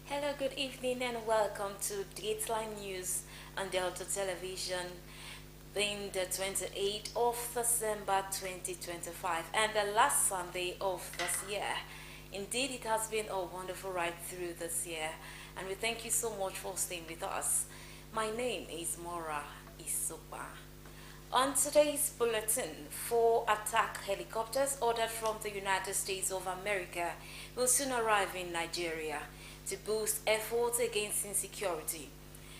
Hello, good evening, and welcome to Dateline News on Delta Television, being the 28th of December 2025 and the last Sunday of this year. Indeed, it has been a wonderful ride through this year, and we thank you so much for staying with us. My name is Mora Isupa. On today's bulletin, 4 attack helicopters ordered from the United States of America will soon arrive in Nigeria to boost efforts against insecurity.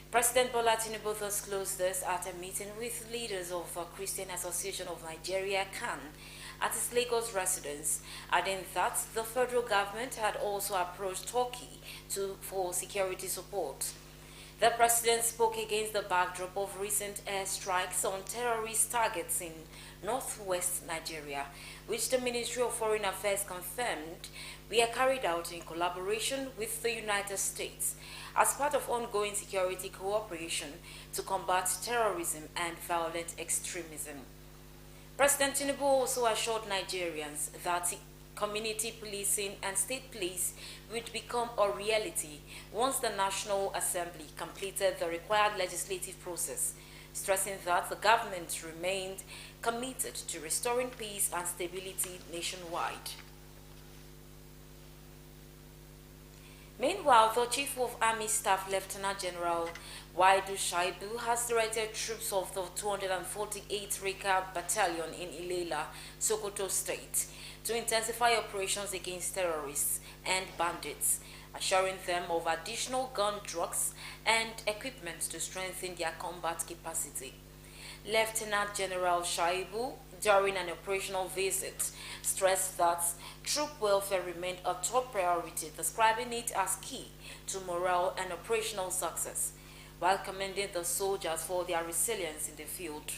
President Bola Tinubu disclosed this at a meeting with leaders of the Christian Association of Nigeria, CAN, at his Lagos residence, adding that the federal government had also approached Turkey for security support. The president spoke against the backdrop of recent airstrikes on terrorist targets in northwest Nigeria, which the Ministry of Foreign Affairs confirmed were carried out in collaboration with the United States as part of ongoing security cooperation to combat terrorism and violent extremism. President Tinubu also assured Nigerians that community policing and state police would become a reality once the National Assembly completed the required legislative process, stressing that the government remained committed to restoring peace and stability nationwide. Meanwhile, the Chief of Army Staff, Lieutenant General Waidu Shaibu, has directed troops of the 248th Rika Battalion in Ilela, Sokoto State, to intensify operations against terrorists and bandits, assuring them of additional gun trucks and equipment to strengthen their combat capacity. Lieutenant General Shaibu, during an operational visit, stressed that troop welfare remained a top priority, describing it as key to morale and operational success, while commending the soldiers for their resilience in the field.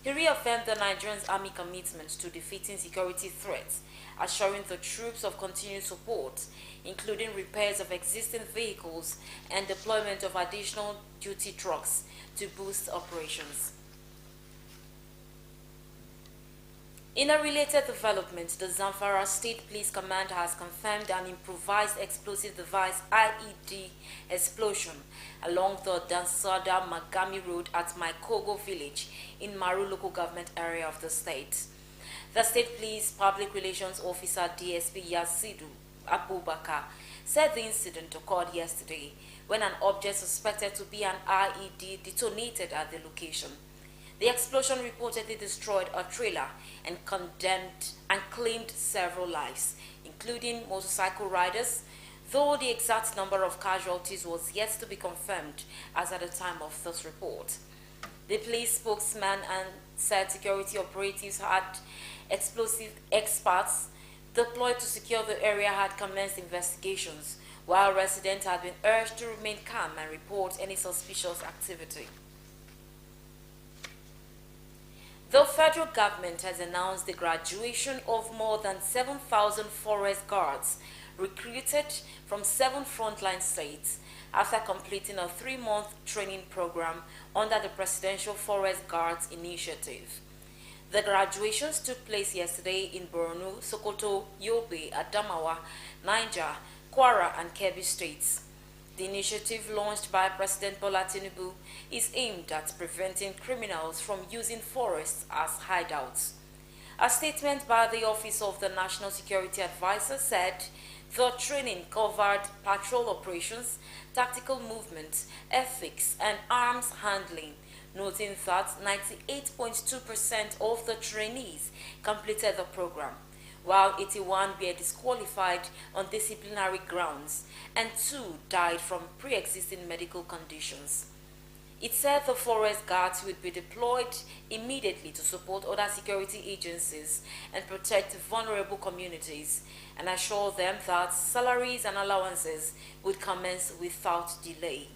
He reaffirmed the Nigerian Army commitment to defeating security threats, assuring the troops of continued support, including repairs of existing vehicles and deployment of additional duty trucks to boost operations. In a related development, the Zamfara State Police Command has confirmed an improvised explosive device IED explosion along the Dansada Magami Road at Maikogo village in Maru local government area of the state. The State Police Public Relations Officer DSP Yasidu Abubakar said the incident occurred yesterday when an object suspected to be an IED detonated at the location. The explosion reportedly destroyed a trailer and claimed several lives, including motorcycle riders, though the exact number of casualties was yet to be confirmed as at the time of this report. The police spokesman and said security operatives had explosive experts deployed to secure the area had commenced investigations, while residents had been urged to remain calm and report any suspicious activity. The federal government has announced the graduation of more than 7,000 forest guards recruited from 7 frontline states after completing a 3-month training program under the Presidential Forest Guards Initiative. The graduations took place yesterday in Borno, Sokoto, Yobe, Adamawa, Niger, Kwara, and Kebbi states. The initiative launched by President Bola Tinubu is aimed at preventing criminals from using forests as hideouts. A statement by the Office of the National Security Advisor said the training covered patrol operations, tactical movements, ethics, and arms handling, noting that 98.2% of the trainees completed the program, while 81 were disqualified on disciplinary grounds and 2 died from pre-existing medical conditions. It said the forest guards would be deployed immediately to support other security agencies and protect vulnerable communities and assure them that salaries and allowances would commence without delay,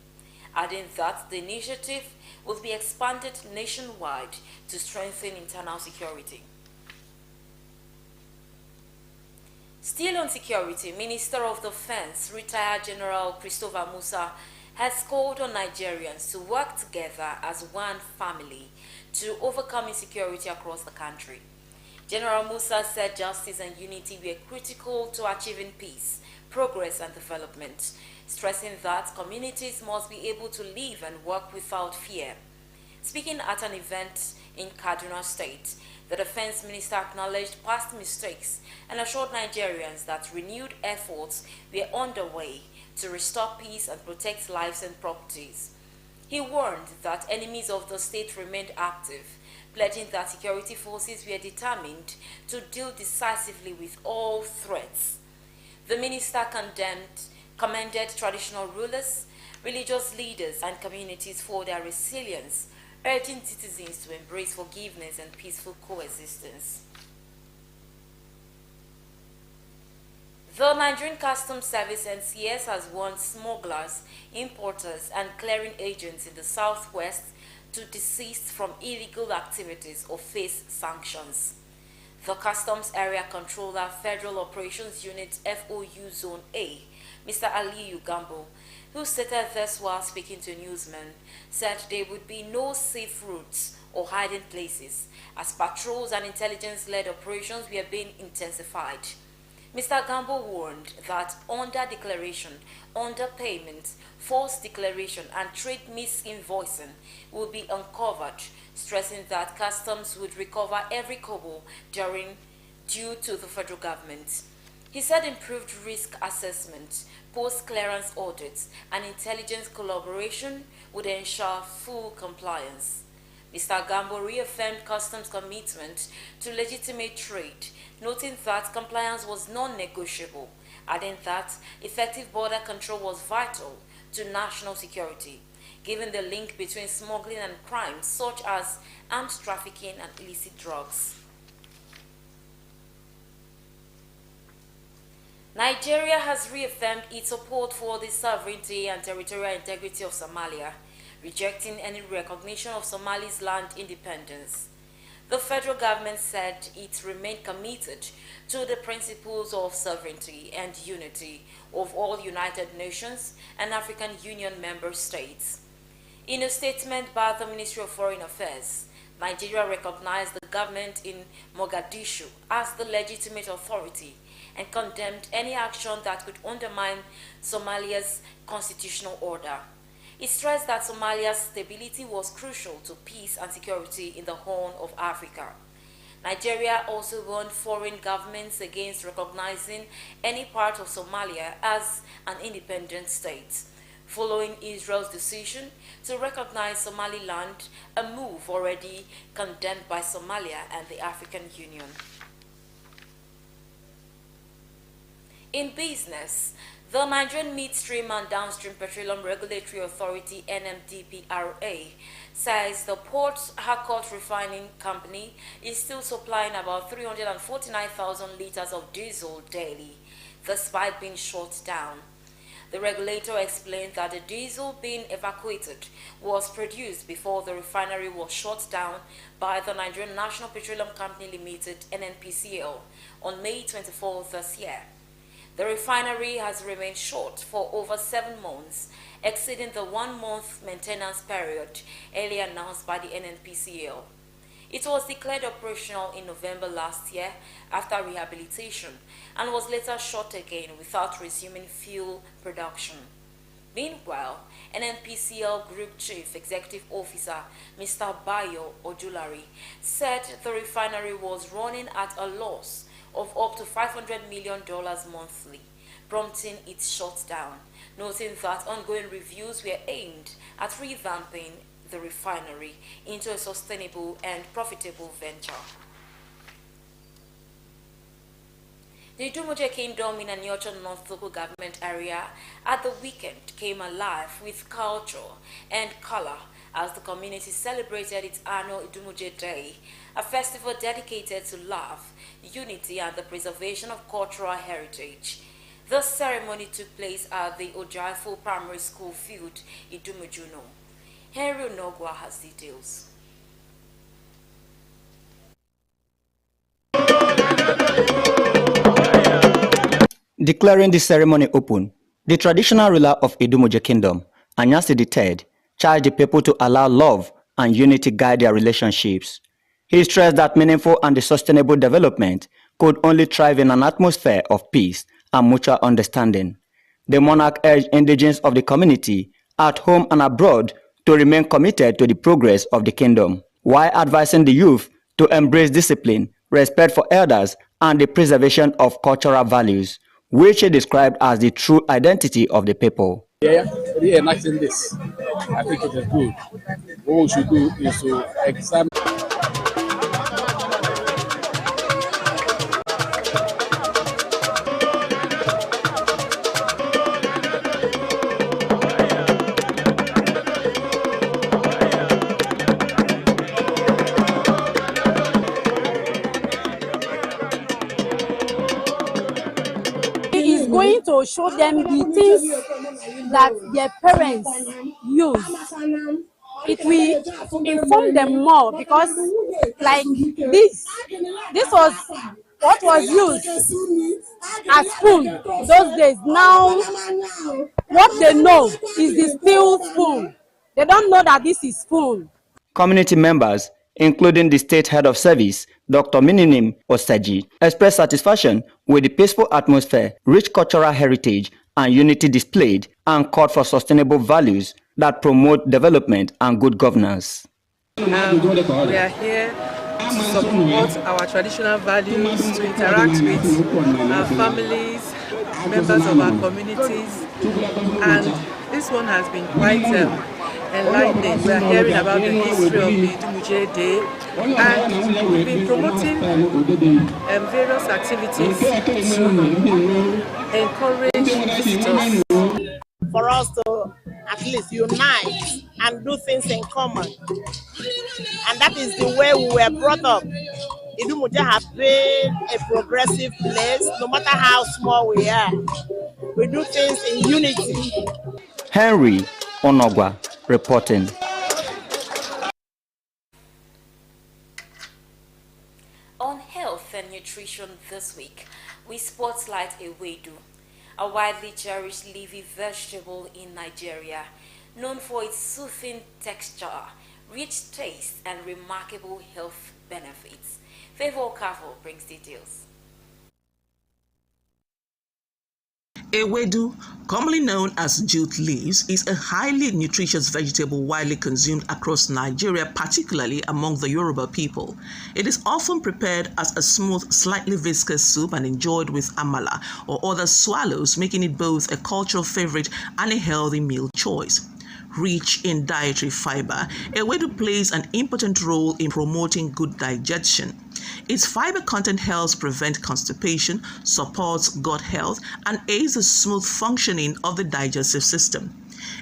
adding that the initiative will be expanded nationwide to strengthen internal security. Still on security, Minister of Defense, retired General Christopher Musa, has called on Nigerians to work together as one family to overcome insecurity across the country. General Musa said justice and unity were critical to achieving peace, progress, and development, stressing that communities must be able to live and work without fear. Speaking at an event in Kaduna State, the Defense Minister acknowledged past mistakes and assured Nigerians that renewed efforts were underway to restore peace and protect lives and properties. He warned that enemies of the state remained active, pledging that security forces were determined to deal decisively with all threats. The minister commended traditional rulers, religious leaders, and communities for their resilience, urging citizens to embrace forgiveness and peaceful coexistence. The Nigerian Customs Service (NCS) has warned smugglers, importers, and clearing agents in the southwest to desist from illegal activities or face sanctions. The Customs Area Controller, Federal Operations Unit FOU Zone A, Mr. Aliyu Gambo, who stated this while speaking to newsmen, said there would be no safe routes or hiding places as patrols and intelligence-led operations were being intensified. Mr. Gambo warned that under-declaration, underpayment, false declaration, and trade misinvoicing will be uncovered, stressing that customs would recover every kobo due to the federal government. He said improved risk assessment, post-clearance audits, and intelligence collaboration would ensure full compliance. Mr. Gambo reaffirmed customs' commitment to legitimate trade, noting that compliance was non-negotiable, adding that effective border control was vital to national security, given the link between smuggling and crimes such as arms trafficking and illicit drugs. Nigeria has reaffirmed its support for the sovereignty and territorial integrity of Somalia, rejecting any recognition of Somali's land independence. The federal government said it remained committed to the principles of sovereignty and unity of all United Nations and African Union member states. In a statement by the Ministry of Foreign Affairs, Nigeria recognized the government in Mogadishu as the legitimate authority and condemned any action that could undermine Somalia's constitutional order. It stressed that Somalia's stability was crucial to peace and security in the Horn of Africa. Nigeria also warned foreign governments against recognizing any part of Somalia as an independent state, following Israel's decision to recognize Somaliland, a move already condemned by Somalia and the African Union. In business, the Nigerian Midstream and Downstream Petroleum Regulatory Authority (NMDPRA) says the Port Harcourt Refining Company is still supplying about 349,000 liters of diesel daily, despite being shut down. The regulator explained that the diesel being evacuated was produced before the refinery was shut down by the Nigerian National Petroleum Company Limited (NNPCL) on May 24 this year. The refinery has remained shut for over 7 months, exceeding the 1-month maintenance period earlier announced by the NNPCL. It was declared operational in November last year after rehabilitation and was later shut again without resuming fuel production. Meanwhile, NNPCL Group Chief Executive Officer Mr. Bayo Ojulari said the refinery was running at a loss of up to $500 million monthly, prompting its shutdown, noting that ongoing reviews were aimed at revamping the refinery into a sustainable and profitable venture. The Idumuje Kingdom in Anyocha North local government area at the weekend came alive with culture and color as the community celebrated its annual Idumuje Day, a festival dedicated to love, unity, and the preservation of cultural heritage. The ceremony took place at the Ojaifo Primary School field, Idumujuno. Henry Nogwa has details. Declaring the ceremony open, the traditional ruler of Idumuje Kingdom, Anyasi III, charged the people to allow love and unity guide their relationships. He stressed that meaningful and sustainable development could only thrive in an atmosphere of peace and mutual understanding. The monarch urged indigenes of the community, at home and abroad, to remain committed to the progress of the kingdom, while advising the youth to embrace discipline, respect for elders, and the preservation of cultural values, which he described as the true identity of the people. Reenacting this, I think it is good. What we should do is to examine. Going to show them the things that their parents use. It will inform them more because, like this was what was used as spoon those days. Now, what they know is the steel spoon. They don't know that this is spoon. Community members, including the state head of service, Dr. Mininim Osaji, expressed satisfaction with the peaceful atmosphere, rich cultural heritage, and unity displayed, and called for sustainable values that promote development and good governance. We are here to support our traditional values, to interact with our families, members of our communities, and this one has been quite enlightening. We are hearing about the history of the Idumuje Day, and we've been promoting various activities to encourage visitors. For us to at least unite and do things in common. And that is the way we were brought up. Idumuje has been a progressive place, no matter how small we are. We do things in unity. Henry Onogwa reporting. On health and nutrition this week, we spotlight Ewedu, a widely cherished leafy vegetable in Nigeria, known for its soothing texture, rich taste, and remarkable health benefits. Favor Kavo brings details. Ewedu, commonly known as jute leaves, is a highly nutritious vegetable widely consumed across Nigeria, particularly among the Yoruba people. It is often prepared as a smooth, slightly viscous soup and enjoyed with amala or other swallows, making it both a cultural favorite and a healthy meal choice. Rich in dietary fiber, Ewedu plays an important role in promoting good digestion. Its fiber content helps prevent constipation, supports gut health, and aids the smooth functioning of the digestive system.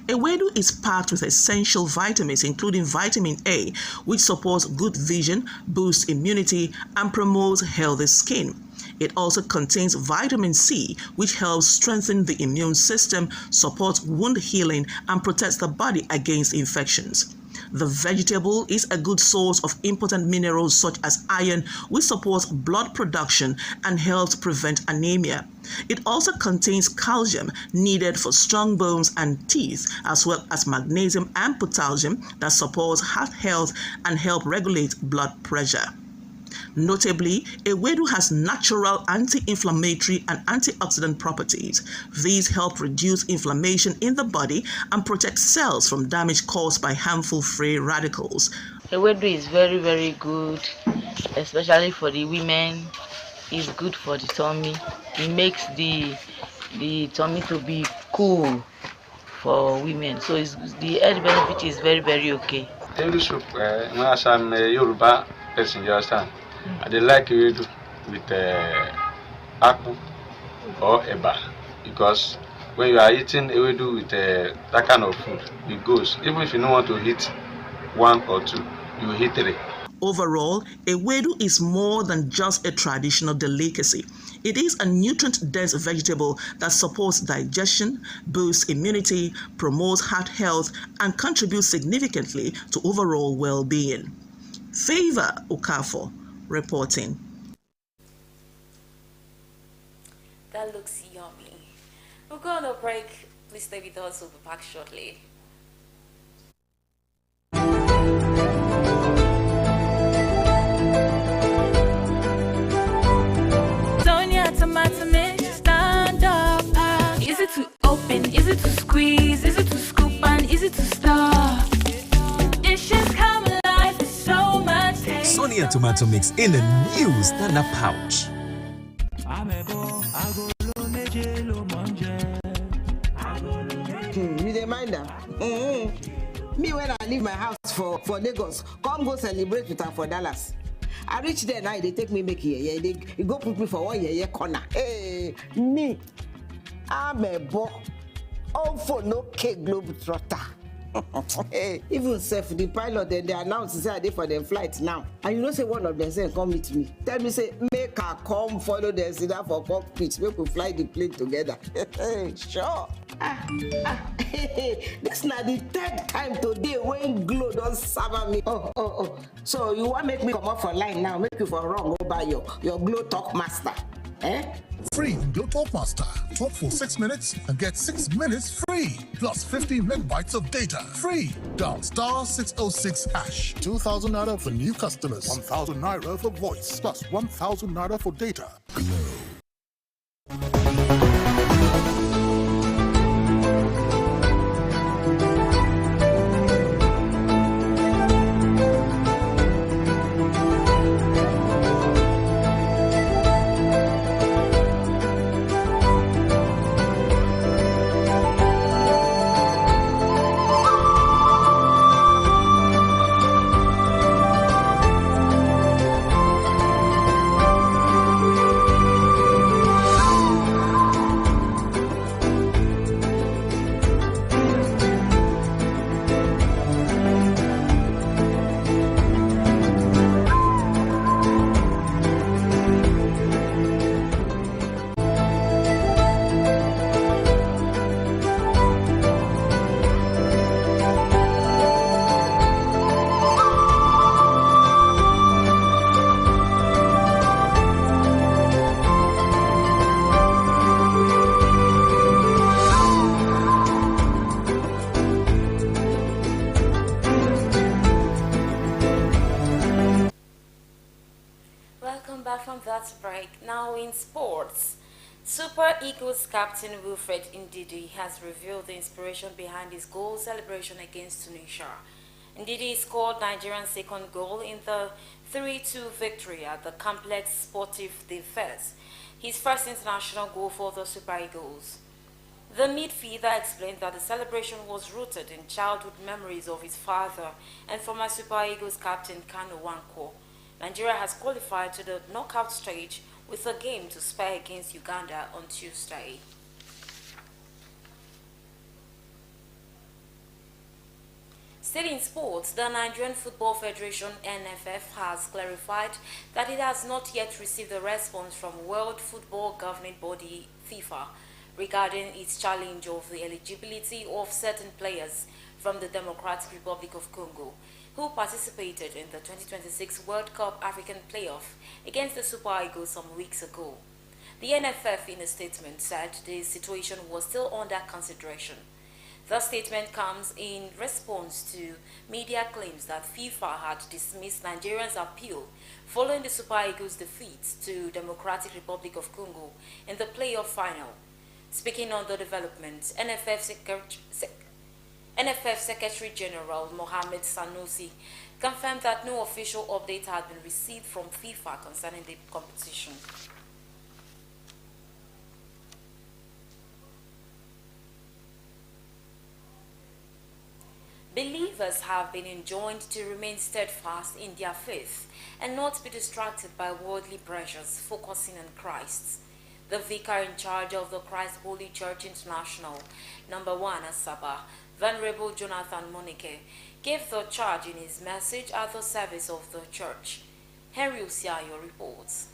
Ewedu is packed with essential vitamins, including vitamin A, which supports good vision, boosts immunity, and promotes healthy skin. It also contains vitamin C, which helps strengthen the immune system, supports wound healing, and protects the body against infections. The vegetable is a good source of important minerals such as iron, which supports blood production and helps prevent anemia. It also contains calcium needed for strong bones and teeth, as well as magnesium and potassium that supports heart health and help regulate blood pressure. Notably, ewedu has natural anti-inflammatory and antioxidant properties. These help reduce inflammation in the body and protect cells from damage caused by harmful free radicals. Ewedu is very, very good, especially for the women. It's good for the tummy. It makes the tummy to be cool for women. So the health benefit is very, very okay. Every soup, when I'm Yoruba person, you understand? I like ewedu with akpu or eba, because when you are eating ewedu with that kind of food, it goes. Even if you don't want to eat one or two, you eat three. Overall, ewedu is more than just a traditional delicacy. It is a nutrient-dense vegetable that supports digestion, boosts immunity, promotes heart health, and contributes significantly to overall well-being. Favor Okafor reporting. That looks yummy. We'll go on a break. Please stay with us. We'll be back shortly. Sonia tomato mix, stand up. Easy to open, easy to squeeze, easy to scoop, and easy to stir. Dishes come alive with so much taste. Sonia tomato mix in a new stand-up pouch. You dey mind am? Me when I leave my house for Lagos, come go celebrate with her for Dallas. I reach there now, they take me make yeye. They go put me for one yeye corner. Hey, me, I'm a boy. All for no cake globe trotter. Hey, even self the pilot they announce say they for them flight now. And you know say one of them say come meet me. Tell me say make her come follow them sit down for cockpit. We could fly the plane together. Sure. This na the third time today when Glow don't serve me. Oh. So you want make me come up for line now? Make you for wrong over your Glow Talk Master. Free Glow Talk Master. Talk for 6 minutes and get 6 minutes free. Plus 15 megabytes of data. Free. Dial *606#. 2,000 naira for new customers. 1,000 naira for voice. Plus 1,000 naira for data. Glow. From that break, now in sports, Super Eagles captain Wilfred Ndidi has revealed the inspiration behind his goal celebration against Tunisia. Ndidi scored Nigeria's second goal in the 3-2 victory at the Complex Sportif de Fez, his first international goal for the Super Eagles. The midfielder explained that the celebration was rooted in childhood memories of his father and former Super Eagles captain Kanu Nwankwo. Nigeria has qualified to the knockout stage with a game to spare against Uganda on Tuesday. Still in sports, the Nigerian Football Federation (NFF) has clarified that it has not yet received a response from World Football Governing Body (FIFA) regarding its challenge of the eligibility of certain players from the Democratic Republic of Congo who participated in the 2026 World Cup African Playoff against the Super Eagles some weeks ago. The NFF in a statement said the situation was still under consideration. The statement comes in response to media claims that FIFA had dismissed Nigeria's appeal following the Super Eagles' defeat to Democratic Republic of Congo in the playoff final. Speaking on the development, NFF Secretary General Mohamed Sanusi confirmed that no official update had been received from FIFA concerning the competition. Believers have been enjoined to remain steadfast in their faith and not be distracted by worldly pressures, focusing on Christ. The vicar in charge of the Christ Holy Church International, number 1 Asaba, Venerable Jonathan Monike, gave the charge in his message at the service of the church. Henry Usiayo reports.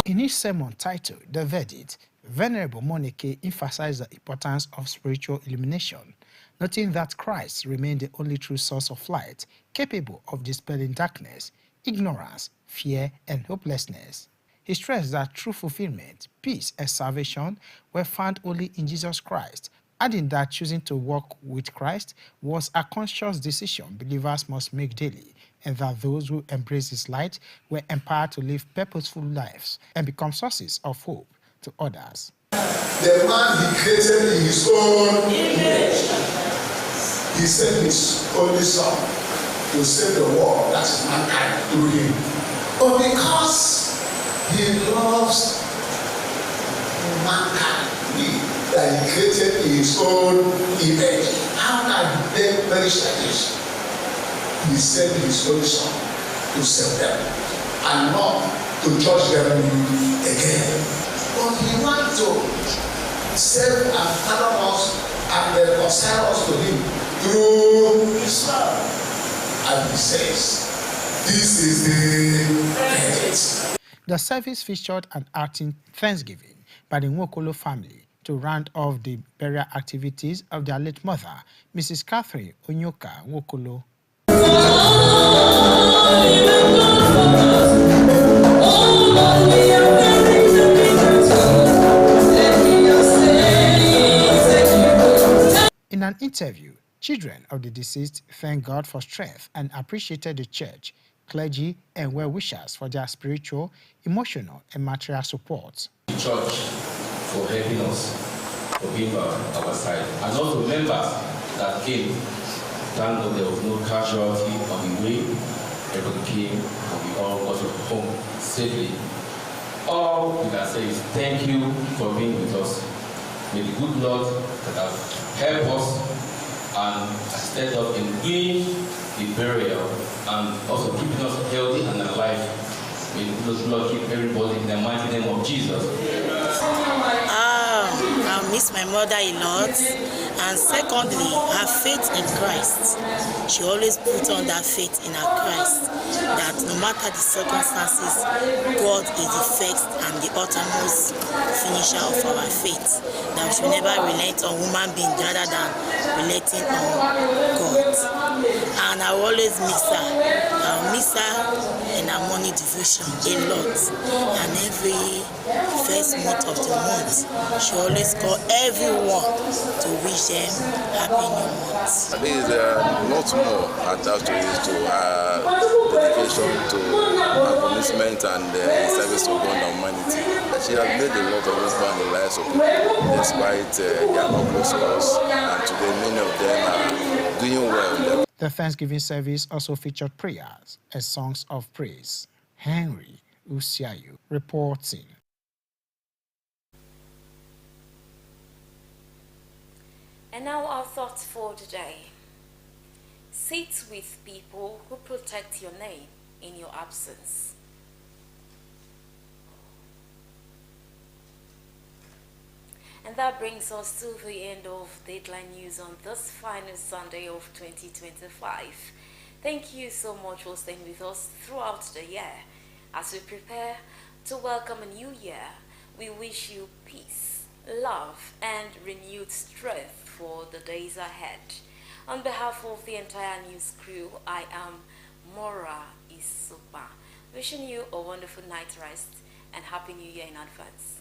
In his sermon titled The Verdict, Venerable Monike emphasized the importance of spiritual illumination, noting that Christ remained the only true source of light, capable of dispelling darkness, ignorance, fear, and hopelessness. He stressed that true fulfillment, peace, and salvation were found only in Jesus Christ, adding that choosing to walk with Christ was a conscious decision believers must make daily, and that those who embrace his light were empowered to live purposeful lives and become sources of hope to others. The man he created in his own image, he sent his only son to save the world, that is mankind, through him. But because he loves mankind, that he created in his own image, how can they perish like this? He sent his only son to save them and not to judge them again. But he wants to save and father us and reconcile us to him through his son. And he says, this is the verdict. The service featured an acting Thanksgiving by the Nwokolo family to round off the burial activities of their late mother, Mrs. Catherine Onyoka Nwokolo. In an interview, children of the deceased thanked God for strength and appreciated the church, clergy, and well-wishers for their spiritual, emotional, and material support. The church for helping us, for being by our side, and also members that came. Thank God there was no casualty on the way. Everybody came and we all got home safely. All we can say is thank you for being with us. May the good Lord that has helped us and assisted us in doing the burial and also keeping us healthy and alive. May the good Lord keep everybody in the mighty name of Jesus. I miss my mother a lot, and secondly, her faith in Christ. She always put on that faith in her Christ, that no matter the circumstances, God is the first and the uttermost finisher of our faith. That we should never relent on human being rather than relating on God. And I always miss her. I miss her in her morning devotion a lot, and every first month of the month, she always call everyone to wish them happy new month. There is a lot more attached to it, to her dedication, to her commitment and service to God and humanity. She has made a lot of impact in the lives of people, despite they are not close to us, and today many of them are doing well. The Thanksgiving service also featured prayers and songs of praise. Henry Usiayu reporting. And now our thoughts for today. Sit with people who protect your name. in your absence. And that brings us to the end of Dateline News on this final Sunday of 2025. Thank you so much for staying with us throughout the year. As we prepare to welcome a new year, we wish you peace, love, and renewed strength for the days ahead. On behalf of the entire news crew, I am Mora Isupa, wishing you a wonderful night rest and Happy New Year in advance.